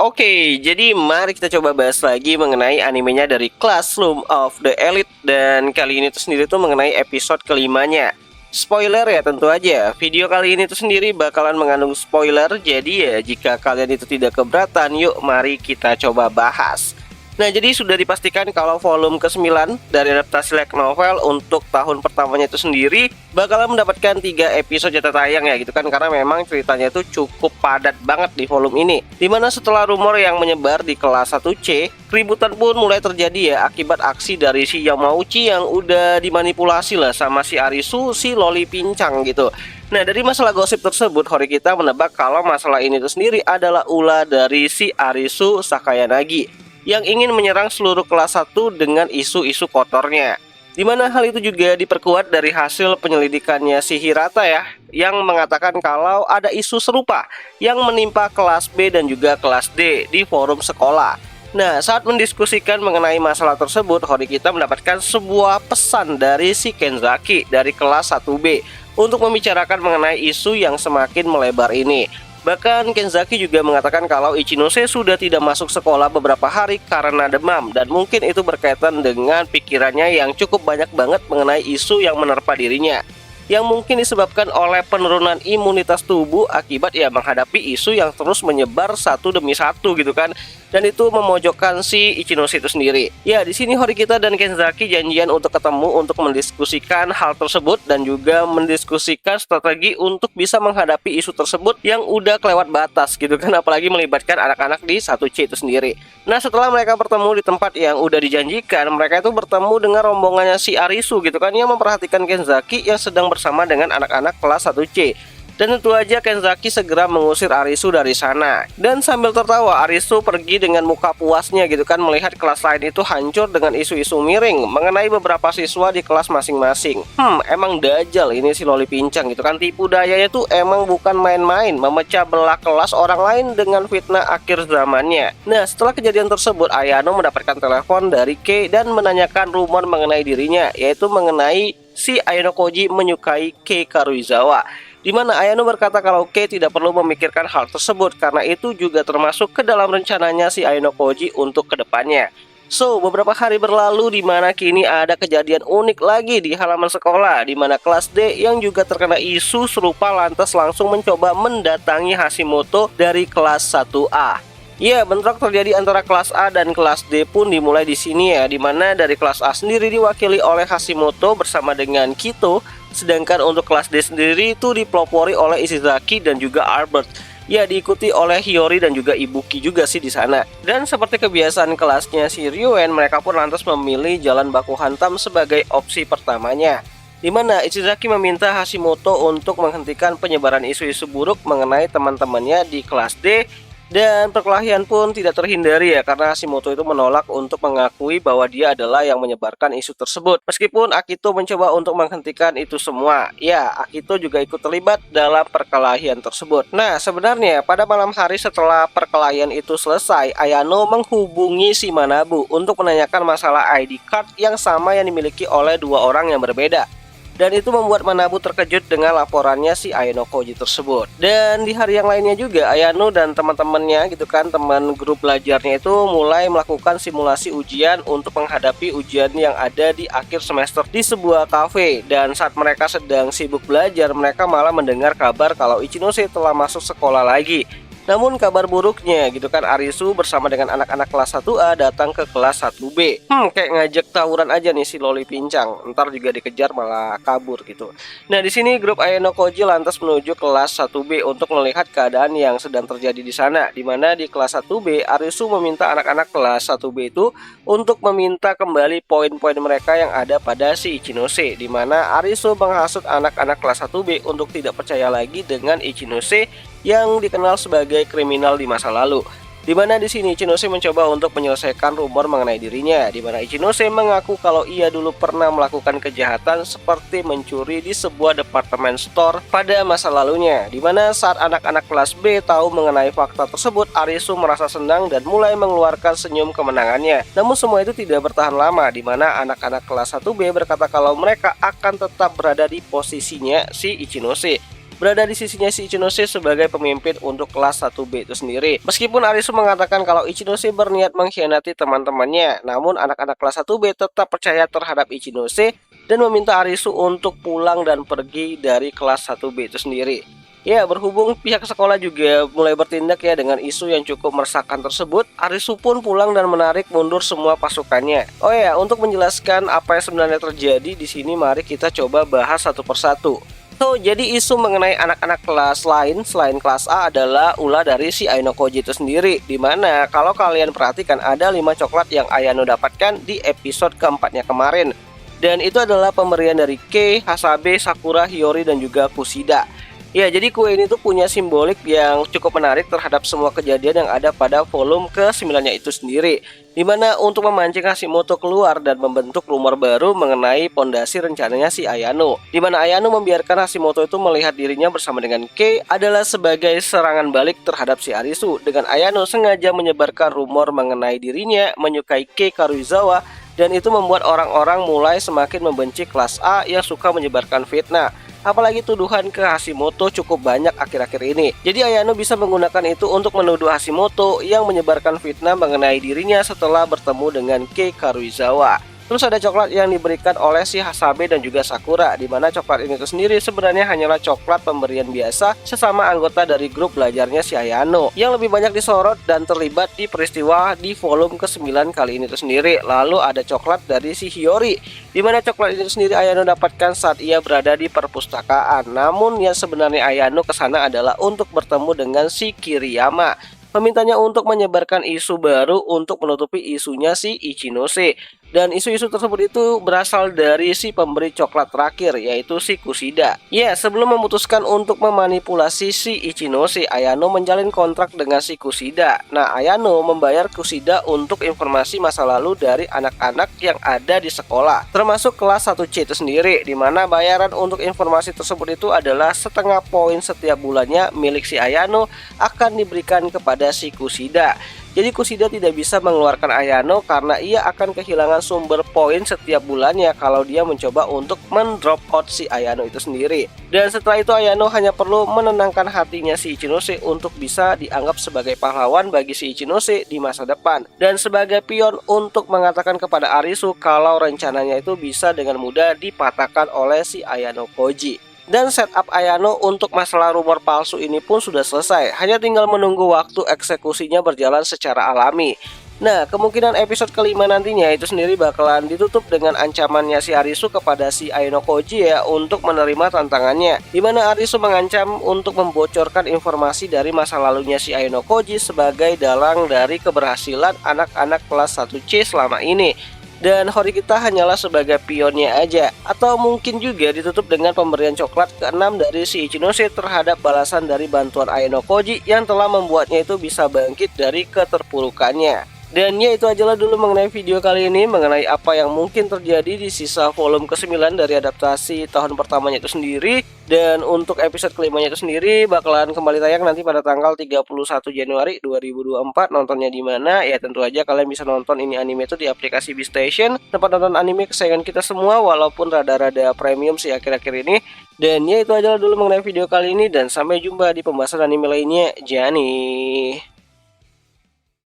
Oke, jadi mari kita coba bahas lagi mengenai animenya dari Classroom of the Elite. Dan kali ini tuh sendiri tuh mengenai episode kelimanya. Spoiler ya tentu aja, video kali ini tuh sendiri bakalan mengandung spoiler. Jadi ya jika kalian itu tidak keberatan, yuk mari kita coba bahas. Nah, jadi sudah dipastikan kalau volume ke-9 dari adaptasi light novel untuk tahun pertamanya itu sendiri bakalan mendapatkan 3 episode jatah tayang ya gitu kan, karena memang ceritanya itu cukup padat banget di volume ini. Dimana setelah rumor yang menyebar di kelas 1C, keributan pun mulai terjadi ya akibat aksi dari si Yamauchi yang udah dimanipulasi lah sama si Arisu, si Loli Pincang gitu. Nah, dari masalah gosip tersebut, Hori kita menebak kalau masalah ini itu sendiri adalah ulah dari si Arisu Sakayanagi yang ingin menyerang seluruh kelas 1 dengan isu-isu kotornya. Dimana hal itu juga diperkuat dari hasil penyelidikannya si Hirata ya, yang mengatakan kalau ada isu serupa yang menimpa kelas B dan juga kelas D di forum sekolah. Nah, saat mendiskusikan mengenai masalah tersebut, Hori kita mendapatkan sebuah pesan dari si Kenzaki dari kelas 1B untuk membicarakan mengenai isu yang semakin melebar ini. Bahkan Kenzaki juga mengatakan kalau Ichinose sudah tidak masuk sekolah beberapa hari karena demam, dan mungkin itu berkaitan dengan pikirannya yang cukup banyak banget mengenai isu yang menerpa dirinya, yang mungkin disebabkan oleh penurunan imunitas tubuh akibat ya menghadapi isu yang terus menyebar satu demi satu gitu kan. Dan itu memojokkan si Ichinose itu sendiri. Ya, di sini Horikita dan Kenzaki janjian untuk ketemu untuk mendiskusikan hal tersebut dan juga mendiskusikan strategi untuk bisa menghadapi isu tersebut yang udah kelewat batas gitu kan, apalagi melibatkan anak-anak di 1C itu sendiri. Nah, setelah mereka bertemu di tempat yang udah dijanjikan, mereka itu bertemu dengan rombongannya si Arisu gitu kan, yang memperhatikan Kenzaki yang sedang bersama dengan anak-anak kelas 1C. Dan tentu aja Kenzaki segera mengusir Arisu dari sana. Dan sambil tertawa, Arisu pergi dengan muka puasnya gitu kan, melihat kelas lain itu hancur dengan isu-isu miring mengenai beberapa siswa di kelas masing-masing. Emang dajal ini si Loli Pincang gitu kan, tipu dayanya tuh emang bukan main-main, memecah belah kelas orang lain dengan fitnah akhir zamannya. Nah, setelah kejadian tersebut, Ayano mendapatkan telepon dari Kei dan menanyakan rumor mengenai dirinya, yaitu mengenai si Ayano Koji menyukai Kei Karuizawa. Di mana Ayano berkata kalau Kei tidak perlu memikirkan hal tersebut karena itu juga termasuk ke dalam rencananya si Ayano Koji untuk kedepannya. So, beberapa hari berlalu di mana kini ada kejadian unik lagi di halaman sekolah, di mana kelas D yang juga terkena isu serupa lantas langsung mencoba mendatangi Hashimoto dari kelas 1A. Ya, bentrok terjadi antara kelas A dan kelas D pun dimulai di sini ya, di mana dari kelas A sendiri diwakili oleh Hashimoto bersama dengan Kito, sedangkan untuk kelas D sendiri itu dipelopori oleh Ishizaki dan juga Albert. Ya, diikuti oleh Hiyori dan juga Ibuki juga sih di sana. Dan seperti kebiasaan kelasnya si Ryuen, mereka pun lantas memilih jalan baku hantam sebagai opsi pertamanya. Di mana Ishizaki meminta Hashimoto untuk menghentikan penyebaran isu-isu buruk mengenai teman-temannya di kelas D. Dan perkelahian pun tidak terhindari ya, karena Hashimoto itu menolak untuk mengakui bahwa dia adalah yang menyebarkan isu tersebut. Meskipun Akito mencoba untuk menghentikan itu semua, ya Akito juga ikut terlibat dalam perkelahian tersebut. Nah, sebenarnya pada malam hari setelah perkelahian itu selesai, Ayano menghubungi si Manabu untuk menanyakan masalah ID card yang sama yang dimiliki oleh dua orang yang berbeda. Dan itu membuat Manabu terkejut dengan laporannya si Ayano Koji tersebut. Dan di hari yang lainnya juga Ayano dan teman-temannya gitu kan, teman grup belajarnya itu mulai melakukan simulasi ujian untuk menghadapi ujian yang ada di akhir semester di sebuah kafe. Dan saat mereka sedang sibuk belajar, mereka malah mendengar kabar kalau Ichinose telah masuk sekolah lagi. Namun kabar buruknya gitu kan, Arisu bersama dengan anak-anak kelas 1A datang ke kelas 1B. Kayak ngajak tawuran aja nih si Loli Pincang. Ntar juga dikejar malah kabur gitu. Nah, di sini grup Ayano Koji lantas menuju kelas 1B untuk melihat keadaan yang sedang terjadi di sana. Di mana di kelas 1B, Arisu meminta anak-anak kelas 1B itu untuk meminta kembali poin-poin mereka yang ada pada si Ichinose. Di mana Arisu menghasut anak-anak kelas 1B untuk tidak percaya lagi dengan Ichinose yang dikenal sebagai kriminal di masa lalu. Di mana di sini Ichinose mencoba untuk menyelesaikan rumor mengenai dirinya, di mana Ichinose mengaku kalau ia dulu pernah melakukan kejahatan seperti mencuri di sebuah department store pada masa lalunya. Di mana saat anak-anak kelas B tahu mengenai fakta tersebut, Arisu merasa senang dan mulai mengeluarkan senyum kemenangannya. Namun semua itu tidak bertahan lama, di mana anak-anak kelas 1B berkata kalau mereka akan tetap berada di posisinya si Ichinose. berada di sisinya si Ichinose sebagai pemimpin untuk kelas 1B itu sendiri. Meskipun Arisu mengatakan kalau Ichinose berniat mengkhianati teman-temannya, namun anak-anak kelas 1B tetap percaya terhadap Ichinose dan meminta Arisu untuk pulang dan pergi dari kelas 1B itu sendiri. Ya, berhubung pihak sekolah juga mulai bertindak ya dengan isu yang cukup meresahkan tersebut, Arisu pun pulang dan menarik mundur semua pasukannya. Oh ya, untuk menjelaskan apa yang sebenarnya terjadi di sini, mari kita coba bahas satu persatu. So, jadi isu mengenai anak-anak kelas lain selain kelas A adalah ulah dari si Ayano Koji itu sendiri. Dimana kalau kalian perhatikan ada 5 coklat yang Ayano dapatkan di episode keempatnya kemarin. Dan itu adalah pemberian dari Kei, Hasabe, Sakura, Hiyori, dan juga Kushida. Ya, jadi kue ini tuh punya simbolik yang cukup menarik terhadap semua kejadian yang ada pada volume ke-9-nya itu sendiri. Dimana untuk memancing Hashimoto keluar dan membentuk rumor baru mengenai pondasi rencananya si Ayano. Dimana Ayano membiarkan Hashimoto itu melihat dirinya bersama dengan Kei adalah sebagai serangan balik terhadap si Arisu. Dengan Ayano sengaja menyebarkan rumor mengenai dirinya menyukai Kei Karuizawa. Dan itu membuat orang-orang mulai semakin membenci kelas A yang suka menyebarkan fitnah. Apalagi tuduhan ke Hashimoto cukup banyak akhir-akhir ini. Jadi Ayano bisa menggunakan itu untuk menuduh Hashimoto yang menyebarkan fitnah mengenai dirinya setelah bertemu dengan Kei Karuizawa. Terus ada coklat yang diberikan oleh si Hasabe dan juga Sakura, di mana coklat ini sendiri sebenarnya hanyalah coklat pemberian biasa sesama anggota dari grup belajarnya si Ayano yang lebih banyak disorot dan terlibat di peristiwa di volume ke-9 kali ini sendiri. Lalu ada coklat dari si Hiyori, di mana coklat ini sendiri Ayano dapatkan saat ia berada di perpustakaan. Namun yang sebenarnya Ayano kesana adalah untuk bertemu dengan si Kiriyama, memintanya untuk menyebarkan isu baru untuk menutupi isunya si Ichinose. Dan isu-isu tersebut itu berasal dari si pemberi coklat terakhir, yaitu si Kushida. Ya, sebelum memutuskan untuk memanipulasi si Ichinose, Ayano menjalin kontrak dengan si Kushida. Nah, Ayano membayar Kushida untuk informasi masa lalu dari anak-anak yang ada di sekolah, termasuk kelas 1C itu sendiri, di mana bayaran untuk informasi tersebut itu adalah setengah poin setiap bulannya milik si Ayano akan diberikan kepada si Kushida. Jadi Kushida tidak bisa mengeluarkan Ayano karena ia akan kehilangan sumber poin setiap bulannya kalau dia mencoba untuk mendrop out si Ayano itu sendiri. Dan setelah itu Ayano hanya perlu menenangkan hatinya si Ichinose untuk bisa dianggap sebagai pahlawan bagi si Ichinose di masa depan. Dan sebagai pion untuk mengatakan kepada Arisu kalau rencananya itu bisa dengan mudah dipatahkan oleh si Ayano Koji. Dan setup Ayano untuk masalah rumor palsu ini pun sudah selesai. Hanya tinggal menunggu waktu eksekusinya berjalan secara alami. Nah, kemungkinan episode kelima nantinya itu sendiri bakalan ditutup dengan ancamannya si Arisu kepada si Ayano Koji ya untuk menerima tantangannya. Dimana Arisu mengancam untuk membocorkan informasi dari masa lalunya si Ayano Koji sebagai dalang dari keberhasilan anak-anak kelas 1C selama ini. Dan Horikita hanyalah sebagai pionnya aja. Atau mungkin juga ditutup dengan pemberian coklat ke-6 dari si Ichinose terhadap balasan dari bantuan Ayano Koji yang telah membuatnya itu bisa bangkit dari keterpurukannya. Dan ya, itu ajalah dulu mengenai video kali ini, mengenai apa yang mungkin terjadi di sisa volume ke-9 dari adaptasi tahun pertamanya itu sendiri. Dan untuk episode kelimanya itu sendiri bakalan kembali tayang nanti pada tanggal 31 Januari 2024. Nontonnya di mana? Ya tentu aja kalian bisa nonton ini anime itu di aplikasi Beastation, tempat nonton anime kesayangan kita semua, walaupun rada-rada premium sih akhir-akhir ini. Dan ya, itu ajalah dulu mengenai video kali ini, dan sampai jumpa di pembahasan anime lainnya. Jani.